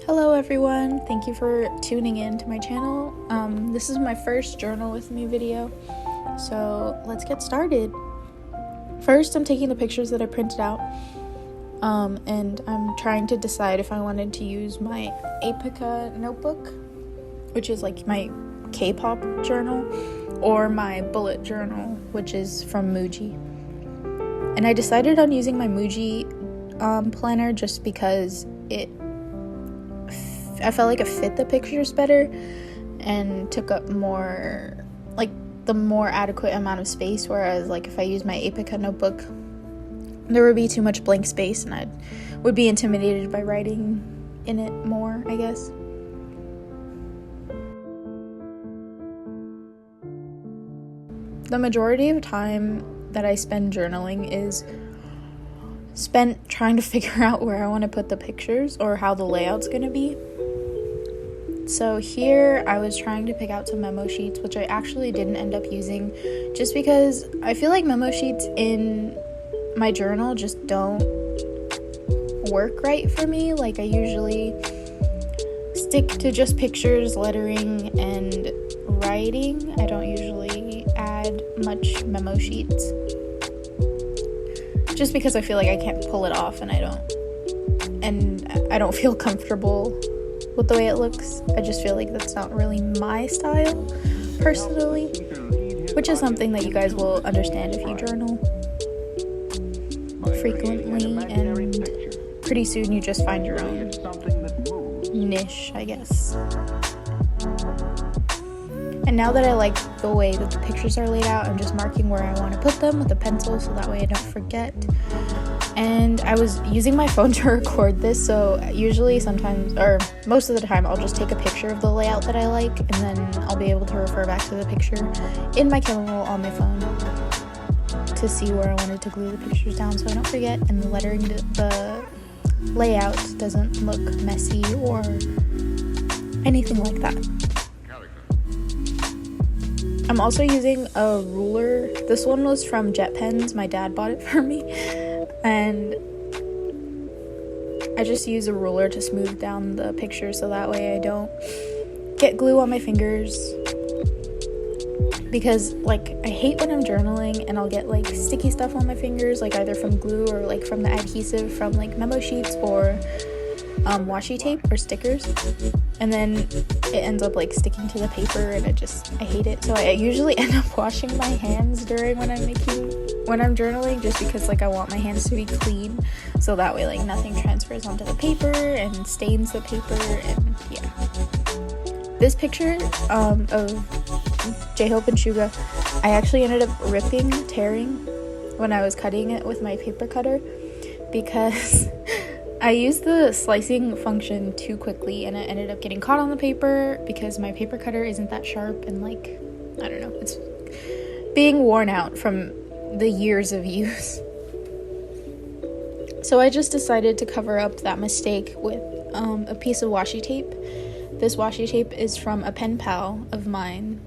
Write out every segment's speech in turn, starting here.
Hello everyone, thank you for tuning in to my channel. This is my first journal with me video, so let's get started. First, I'm taking the pictures that I printed out, and I'm trying to decide if I wanted to use my Apica notebook, which is like my K-pop journal, or my bullet journal, which is from Muji. And I decided on using my Muji planner just because I felt like it fit the pictures better and took up more, like, the more adequate amount of space, whereas like if I use my Apica notebook, there would be too much blank space and I would be intimidated by writing in it more, I guess. The majority of time that I spend journaling is spent trying to figure out where I want to put the pictures or how the layout's going to be. So here I was trying to pick out some memo sheets, which I actually didn't end up using just because I feel like memo sheets in my journal just don't work right for me. Like, I usually stick to just pictures, lettering, and writing. I don't usually add much memo sheets just because I feel like I can't pull it off and I don't feel comfortable with the way it looks. I just feel like that's not really my style personally, which is something that you guys will understand if you journal frequently, and pretty soon you just find your own niche, I guess. And now that I like the way that the pictures are laid out, I'm just marking where I want to put them with a pencil so that way I don't forget. And I was using my phone to record this, so usually sometimes, or most of the time, I'll just take a picture of the layout that I like, and then I'll be able to refer back to the picture in my camera roll on my phone to see where I wanted to glue the pictures down so I don't forget, and the lettering, the layout doesn't look messy or anything like that. I'm also using a ruler. This one was from Jet Pens. My dad bought it for me. And I just use a ruler to smooth down the picture so that way I don't get glue on my fingers. Because, like, I hate when I'm journaling and I'll get, like, sticky stuff on my fingers, like either from glue or, like, from the adhesive from, like, memo sheets or washi tape or stickers, and then it ends up like sticking to the paper and I hate it. So I usually end up washing my hands during when I'm journaling, just because like I want my hands to be clean so that way like nothing transfers onto the paper and stains the paper. And yeah, this picture of J-Hope and Suga, I actually ended up tearing when I was cutting it with my paper cutter because I used the slicing function too quickly and it ended up getting caught on the paper because my paper cutter isn't that sharp and, like, I don't know, it's being worn out from the years of use. So I just decided to cover up that mistake with a piece of washi tape. This washi tape is from a pen pal of mine,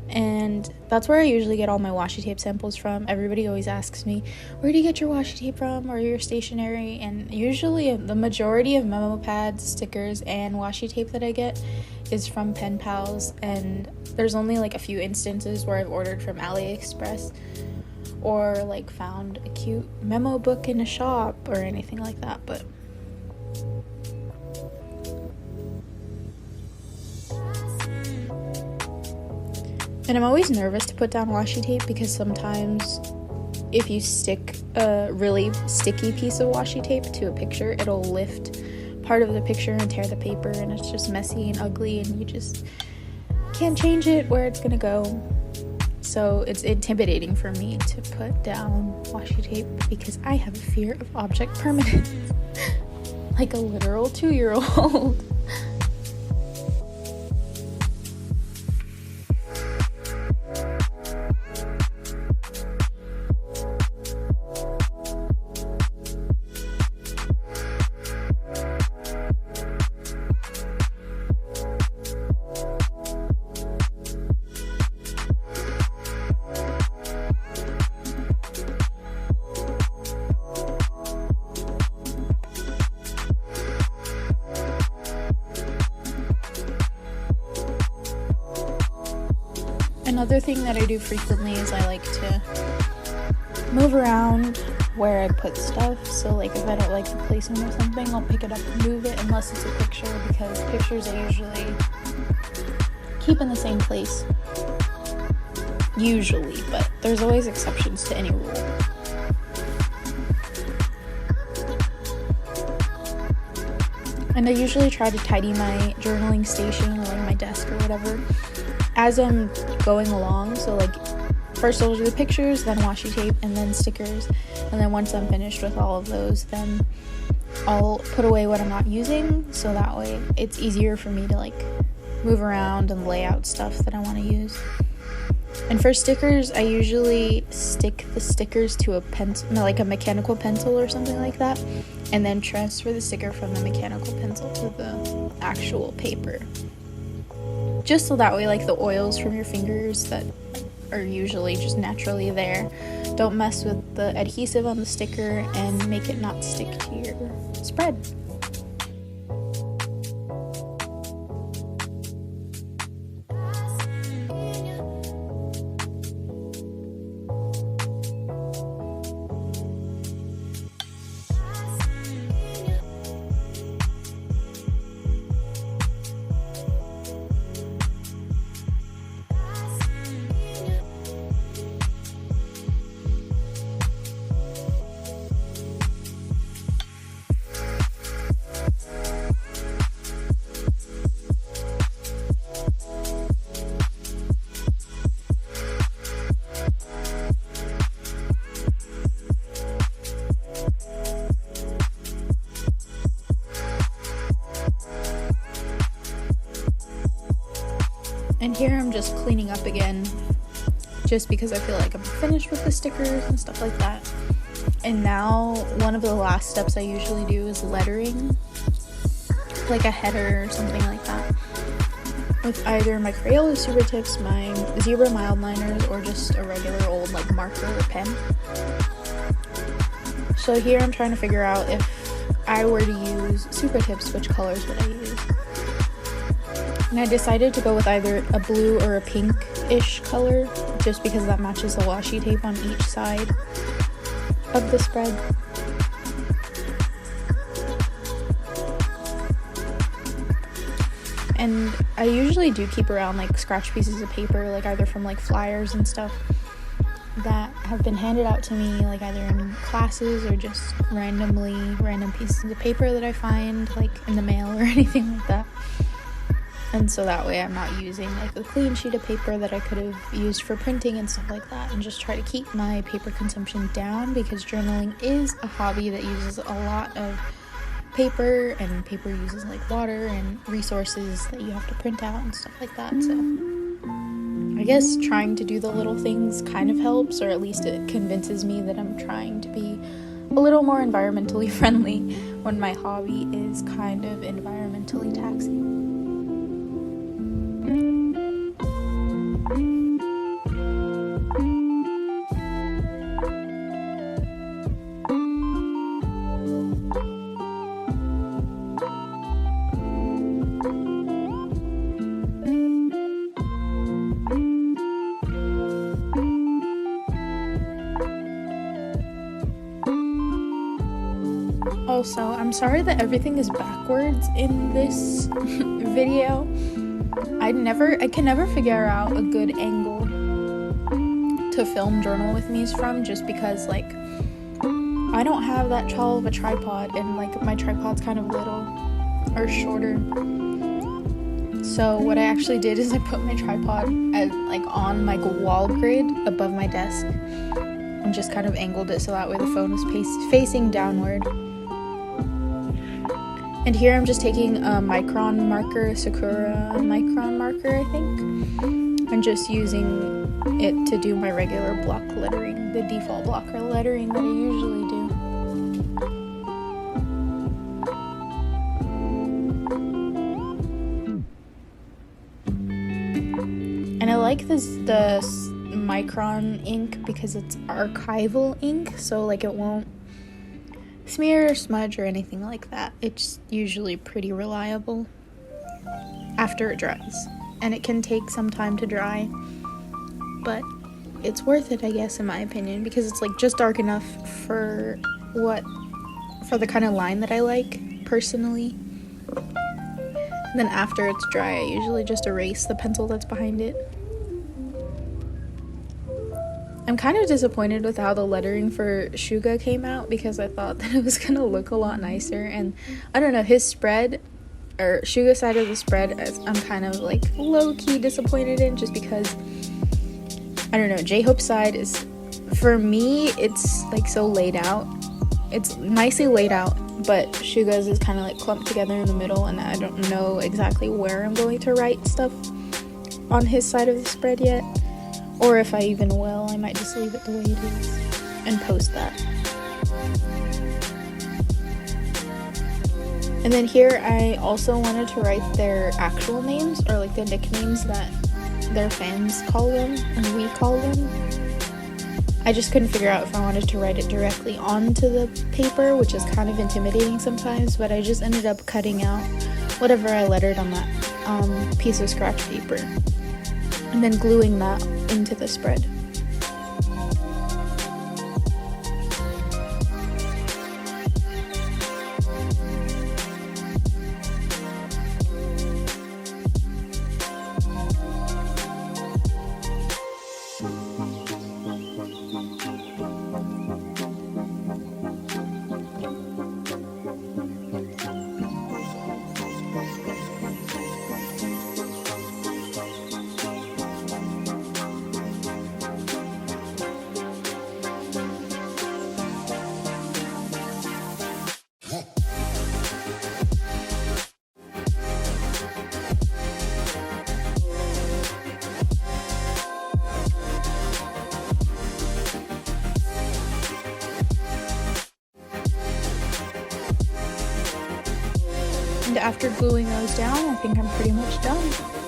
and that's where I usually get all my washi tape samples from. Everybody always asks me, where do you get your washi tape from, or your stationery? And usually the majority of memo pads, stickers, and washi tape that I get is from pen pals, and there's only like a few instances where I've ordered from AliExpress or like found a cute memo book in a shop or anything like that. But and I'm always nervous to put down washi tape because sometimes if you stick a really sticky piece of washi tape to a picture, it'll lift part of the picture and tear the paper, and it's just messy and ugly and you just can't change it where it's gonna go. So it's intimidating for me to put down washi tape because I have a fear of object permanence like a literal 2-year-old. Another thing that I do frequently is I like to move around where I put stuff. So like if I don't like the placement or something, I'll pick it up and move it, unless it's a picture, because pictures I usually keep in the same place. Usually, but there's always exceptions to any rule. And I usually try to tidy my journaling station or like my desk or whatever as I'm going along. So like first I'll do the pictures, then washi tape, and then stickers. And then once I'm finished with all of those, then I'll put away what I'm not using, so that way it's easier for me to like move around and lay out stuff that I want to use. And for stickers, I usually stick the stickers to a pencil, like a mechanical pencil or something like that, and then transfer the sticker from the mechanical pencil to the actual paper. Just so that way, like the oils from your fingers that are usually just naturally there don't mess with the adhesive on the sticker and make it not stick to your spread. And here I'm just cleaning up again, just because I feel like I'm finished with the stickers and stuff like that. And now one of the last steps I usually do is lettering, like a header or something like that, with either my Crayola Super Tips, my Zebra mild liners, or just a regular old like marker or pen. So here I'm trying to figure out, if I were to use Super Tips, which colors would I use? And I decided to go with either a blue or a pink-ish color, just because that matches the washi tape on each side of the spread. And I usually do keep around like scratch pieces of paper, like either from like flyers and stuff that have been handed out to me, like either in classes or just random pieces of paper that I find like in the mail or anything like that. And so that way I'm not using like a clean sheet of paper that I could have used for printing and stuff like that, and just try to keep my paper consumption down, because journaling is a hobby that uses a lot of paper, and paper uses like water and resources that you have to print out and stuff like that. So I guess trying to do the little things kind of helps, or at least it convinces me that I'm trying to be a little more environmentally friendly when my hobby is kind of environmentally taxing. Also, I'm sorry that everything is backwards in this video. I can never figure out a good angle to film journal with me's from, just because like I don't have that tall of a tripod, and like my tripod's kind of little or shorter. So what I actually did is I put my tripod on my wall grid above my desk, and just kind of angled it so that way the phone was facing downward. And here I'm just taking a micron marker, Sakura micron marker, I think, and just using it to do my regular block lettering, the default blocker lettering that I usually do. And I like the micron ink because it's archival ink, so like it won't smear or smudge or anything like that. It's usually pretty reliable after it dries, and it can take some time to dry, but it's worth it, I guess, in my opinion, because it's like just dark enough for the kind of line that I like personally. And then after it's dry, I usually just erase the pencil that's behind it. I'm kind of disappointed with how the lettering for Shuga came out, because I thought that it was gonna look a lot nicer, and I don't know, his spread, or Shuga's side of the spread, I'm kind of like low-key disappointed in, just because, I don't know, J-Hope's side is, for me, it's like so laid out. It's nicely laid out, but Shuga's is kind of like clumped together in the middle, and I don't know exactly where I'm going to write stuff on his side of the spread yet. Or if I even will, I might just leave it the way it is and post that. And then here I also wanted to write their actual names, or like the nicknames that their fans call them, and we call them. I just couldn't figure out if I wanted to write it directly onto the paper, which is kind of intimidating sometimes, but I just ended up cutting out whatever I lettered on that piece of scratch paper, and then gluing that into the spread. And after gluing those down, I think I'm pretty much done.